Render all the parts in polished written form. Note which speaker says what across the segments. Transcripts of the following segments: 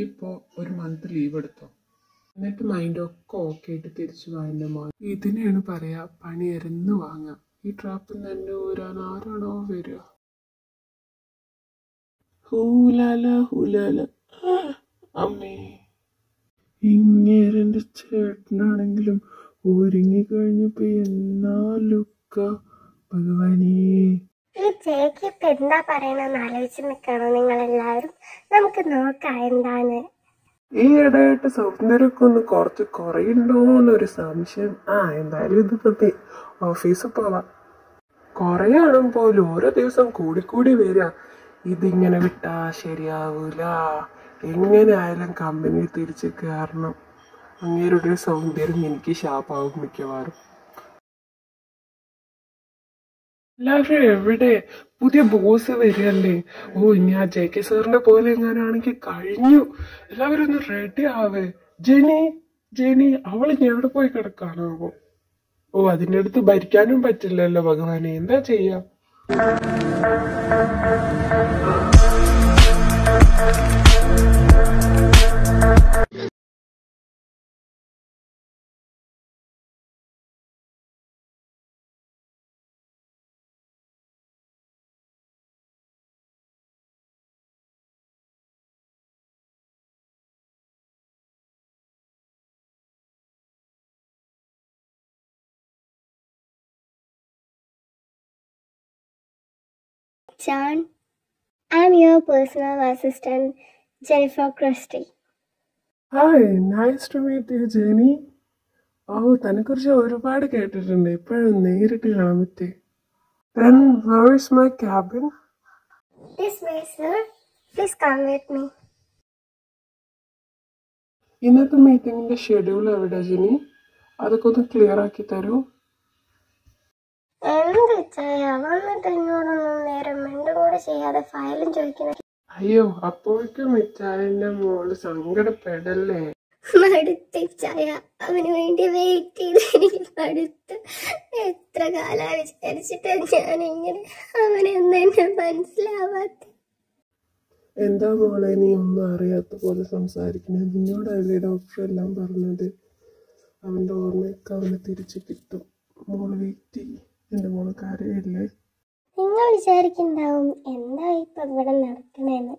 Speaker 1: ഇപ്പോ ഒരു month leave എടുത്തോ, എന്നിട്ട് മൈൻഡൊക്കെ ഓക്കെ ആയിട്ട് തിരിച്ചു വാ എൻ്റെ മോൻ. ഇതിനെയാണ് പറയാ പണി എരന്ന് വാങ്ങാം. ഈ ട്രാപ്പിൽ നിന്ന് എന്നെ ഊരാൻ ആരാണോ വരിക? ഹൂലാല ഹൂലാല. അമ്മേ, ഇങ്ങേരെന്റെ ചേട്ടനാണെങ്കിലും ഒരുങ്ങി കഴിഞ്ഞപ്പോ എന്നാ ലുക്ക ഭഗവാനേ.
Speaker 2: ഈ ജേക്ക് ഇപ്പൊ എന്താ പറയണെന്ന് ആലോചിച്ച് നിൽക്കണോ നിങ്ങളെല്ലാവരും? നമുക്ക് നോക്കാം എന്താന്ന്.
Speaker 1: ഈ ഇടയായിട്ട് സൗന്ദര്യമൊക്കെ ഒന്ന് കുറച്ച് കുറയുണ്ടോന്നൊരു സംശയം. എന്തായാലും ഇത് പറ്റി ഓഫീസിൽ പോവാം. കുറയാണും പോലും ഓരോ ദിവസം കൂടിക്കൂടി വരിക. ഇതിങ്ങനെ വിട്ടാ ശരിയാവൂല. എങ്ങനെ ആയാലും കമ്പനി തിരിച്ച് കയറണം. അങ്ങേരുടെ സൗന്ദര്യം എനിക്ക് ശാപാവും മിക്കവാറും. എല്ലാവരും എവിടെ? പുതിയ ബോസ് വരികയല്ലേ? ഇനി ആ JK സാറിന്റെ പോലെ എങ്ങാനാണെങ്കിൽ കഴിഞ്ഞു. എല്ലാവരും ഒന്ന് റെഡി ആവേ. ജെനി അവൾ ഇനി എവിടെ പോയി കിടക്കാനാവോ? അതിൻ്റെ അടുത്ത് ഭരിക്കാനും പറ്റില്ലല്ലോ ഭഗവാനെ, എന്താ ചെയ്യാ?
Speaker 2: John, I'm your personal assistant, Jennifer Christie.
Speaker 1: Hi, nice to meet you, Jenny. തന്നെക്കുറിച്ച് ഒരുപാട് കേട്ടിട്ടുണ്ട്, ഇപ്പോഴും നേരിട്ട് കാണാൻ പറ്റി. Then where is my cabin?
Speaker 2: This way, sir. Please come with me.
Speaker 1: ഇന്നത്തെ മീറ്റിംഗിന്റെ ഷെഡ്യൂൾ എവിടെ ജെനി? അതൊക്കെ ഒന്ന് ക്ലിയർ ആക്കി തരൂ.
Speaker 2: എന്ത് ചെയ്യാ, വന്നിട്ട് എന്നോടൊന്നും നേരം മിണ്ടും കൂടെ ചെയ്യാതെ ഫയലും ചോദിക്കണം.
Speaker 1: അയ്യോ, അപ്പോഴേക്കും മിച്ചായന്റെ മോള് സങ്കടപ്പെടല്ലേ?
Speaker 2: മടുത്ത് ചായ, അവന് വേണ്ടി വെയിറ്റ് ചെയ്ത് എനിക്ക് മടുത്ത്. എത്ര കാലം വിചാരിച്ചിട്ട് ഞാനിങ്ങനെ അവനെന്ന് എന്നെ മനസ്സിലാവാത്ത.
Speaker 1: എന്താ മോളെ നീ ഒന്നും അറിയാത്ത പോലെ സംസാരിക്കുന്നത്? നിന്നോടല്ലേ ഡോക്ടർ എല്ലാം പറഞ്ഞത്? അവന്റെ ഓർമ്മയൊക്കെ അവന് തിരിച്ചു കിട്ടും. മോള് വെയിറ്റ് ചെയ്യും. എന്റെ മോള് കരയില്ലേ?
Speaker 2: നിങ്ങൾ വിചാരിക്കുന്നുണ്ടാവും എന്താ ഇപ്പൊ ഇവിടെ നടക്കണേന്ന്.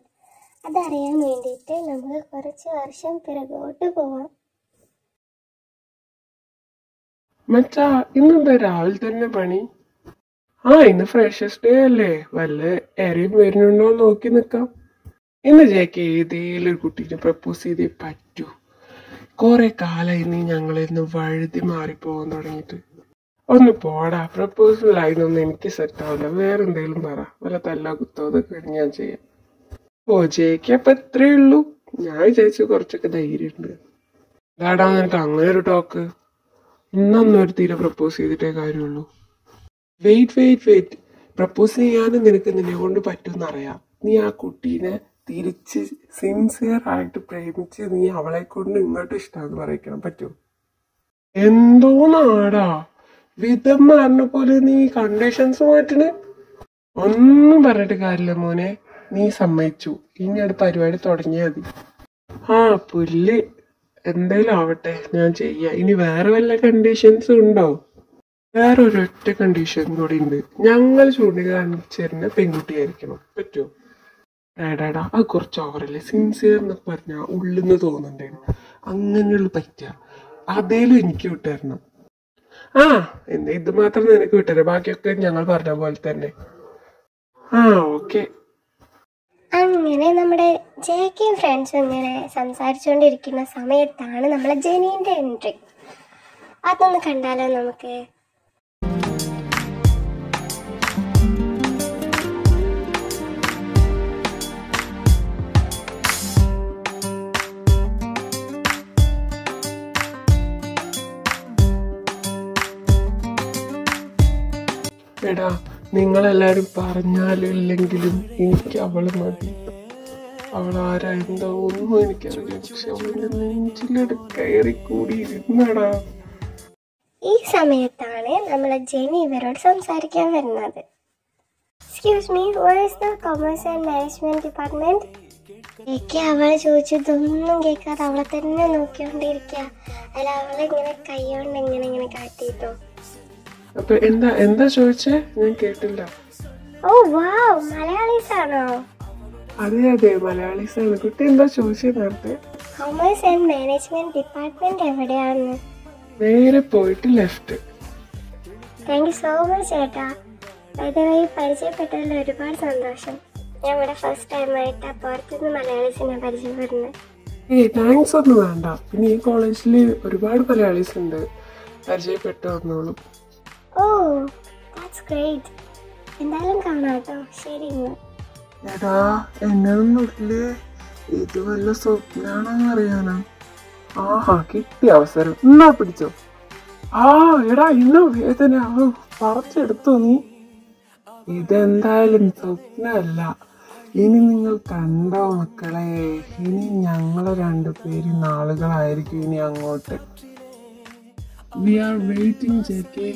Speaker 2: അതറിയാൻ വേണ്ടിയിട്ട് നമുക്ക് കുറച്ച് വർഷം പിറകോട്ട് പോവാം.
Speaker 1: മച്ചാ, ഇന്നെന്താ രാവിലെ തന്നെ പണി? ഇന്ന് ഫ്രഷേഴ്സ് ഡേ അല്ലേ, വല്ല എരയും വരുന്നുണ്ടോ നോക്കി നിക്കാം. ഇന്ന് JK ഏതേലും ഒരു കുട്ടീനെ പ്രപ്പോസ് ചെയ്തേ പറ്റൂ. കുറെ കാലായി നീ ഞങ്ങളിന്ന് വഴുതി മാറിപ്പോകാൻ തുടങ്ങിയിട്ട്. ഒന്ന് പോടാ, പ്രപ്പോസൽ ആയിരുന്നൊന്നും എനിക്ക് സെറ്റ് ആവില്ല. വേറെ എന്തെങ്കിലും പറ, വല്ല തല്ലാ കുത്തോ അതൊക്കെ ഞാൻ ചെയ്യാം. JK അപ്പൊ എത്രയേ ഉള്ളൂ? ഞാൻ വിചാരിച്ചു കുറച്ചൊക്കെ ധൈര്യമുണ്ട്. ഇതാടാ നിനക്ക് അങ്ങനെ ഒരു ടോക്ക്? ഇന്നൊന്നും ഒരു തീരെ പ്രപ്പോസ് ചെയ്തിട്ടേ കാര്യമുള്ളൂ. വെയിറ്റ് പ്രപ്പോസ് ചെയ്യാനും നിനക്ക് നിന്നെ കൊണ്ട് പറ്റുമെന്നറിയാം. നീ ആ കുട്ടീനെ തിരിച്ച് സിൻസിയർ ആയിട്ട് പ്രേമിച്ച് നീ അവളെ കൊണ്ട് ഇങ്ങോട്ട് ഇഷ്ടമാണെന്ന് പറയിക്കണം. പറ്റുമോ? എന്തോ നാടാ വിധം മാറിന പോലെ നീ കണ്ടീഷൻസ് മാറ്റണ്. ഒന്നും പറഞ്ഞിട്ട് കാര്യമില്ല മോനെ, നീ സമ്മതിച്ചു. ഇനി അത് പരിപാടി തുടങ്ങിയാൽ മതി. പുല്ല് എന്തായാലും ആവട്ടെ, ഞാൻ ചെയ്യാം. ഇനി വേറെ വല്ല കണ്ടീഷൻസ് ഉണ്ടോ? വേറെ ഒരൊറ്റ കണ്ടീഷൻ കൂടി ഉണ്ട്. ഞങ്ങൾ ചൂണ്ടിക്കാണിച്ചിരുന്ന പെൺകുട്ടിയായിരിക്കണം. പറ്റുമോ? ഡാഡാ അത് കുറച്ച് ഓവറല്ലേ? സിൻസിയർ എന്നൊക്കെ പറഞ്ഞാൽ ഉള്ളിന്ന് തോന്നുന്നുണ്ടായിരുന്നു. അങ്ങനെയുള്ള പറ്റുക അതേലും എനിക്ക് വിട്ടുതരണം. എന്നാ ഇത് മാത്രം നിനക്ക് വിട്ടുതരാം, ബാക്കിയൊക്കെ ഞങ്ങൾ പറഞ്ഞ പോലെ തന്നെ. ഓക്കെ.
Speaker 2: അങ്ങനെ നമ്മുടെ JK ഫ്രണ്ട്സ് ഇങ്ങനെ സംസാരിച്ചുകൊണ്ടിരിക്കുന്ന സമയത്താണ് നമ്മളെ ജെനീന്റെ എൻട്രി. അതൊന്ന് കണ്ടാലോ നമുക്ക്?
Speaker 1: എടാ, നിങ്ങളെല്ലാരും പറഞ്ഞാലും ഇല്ലെങ്കിലും എനിക്ക് അവള് മതി. അവൾ ആരാ എന്താ ഒന്നും എനിക്കറിയില്ല, പക്ഷെ അവളുടെ നെഞ്ചിലെടു കയറി കൂടി ഇരുന്നടാ.
Speaker 2: ഈ സമയത്താണ് നമ്മളെ ജെനി ഇവരോട് സംസാരിക്കാൻ വരുന്നത്. Excuse me, where is the commerce and management department? എനിക്ക് അവളെ ചോദിച്ചതൊന്നും കേൾക്കാതെ അവളെ തന്നെ നോക്കിക്കൊണ്ടിരിക്കുക. അല്ല അവളെ ഇങ്ങനെ കൈകൊണ്ട് ഇങ്ങനെ കാട്ടിട്ടോ.
Speaker 1: അപ്പൊ എന്താ ചോദിച്ചേ? ഞാൻ കേട്ടില്ല.
Speaker 2: ഓ വാവ്, മലയാളീസ് ആണോ?
Speaker 1: അതെ മലയാളീസാണ്. കുട്ടി എന്താ ചോദിച്ചത് നേരത്തെ?
Speaker 2: കൊമേഴ്സ് ആൻഡ് മാനേജ്മെന്റ് ഡിപ്പാർട്ട്മെന്റ് എവിടെയാണ്?
Speaker 1: നേരെ പോയിട്ട് left.
Speaker 2: Thank you so much ചേട്ടാ. വൈദ്യമായി പരിചയപ്പെട്ടതിൽ ഒരുപാട് സന്തോഷം. ഞാൻ ഇവിടെ ഫസ്റ്റ് ടൈമായിട്ടാ പുറത്തുനിന്ന് മലയാളീസിനെ പരിചയപ്പെടുന്നത്.
Speaker 1: താങ്ക്സ് ഒന്നും വേണ്ട. പിന്നെ ഈ കോളേജിൽ ഒരുപാട് മലയാളീസ് ഉണ്ട്, പരിചയപ്പെട്ടു വന്നോളും.
Speaker 2: Oh that's great. എന്തായാലും കാണാം കേട്ടോ. ശരി.
Speaker 1: എടാ എന്നൊന്നുമില്ലേ, ഇത് വല്ല സ്വപ്നാണെന്ന് അറിയാനാ. ആഹാ, കിട്ടിയ അവസരം. എന്നാ പിടിച്ചോ. എടാ ഇന്ന വേദന പറിച്ചെടുത്തു നീ. ഇതെന്തായാലും സ്വപ്നമല്ല. ഇനി നിങ്ങൾ കണ്ടോ മക്കളെ, ഇനി ഞങ്ങളെ രണ്ടുപേര് നാളുകളായിരിക്കും ഇനി അങ്ങോട്ട്. We are waiting ജെക്കെ.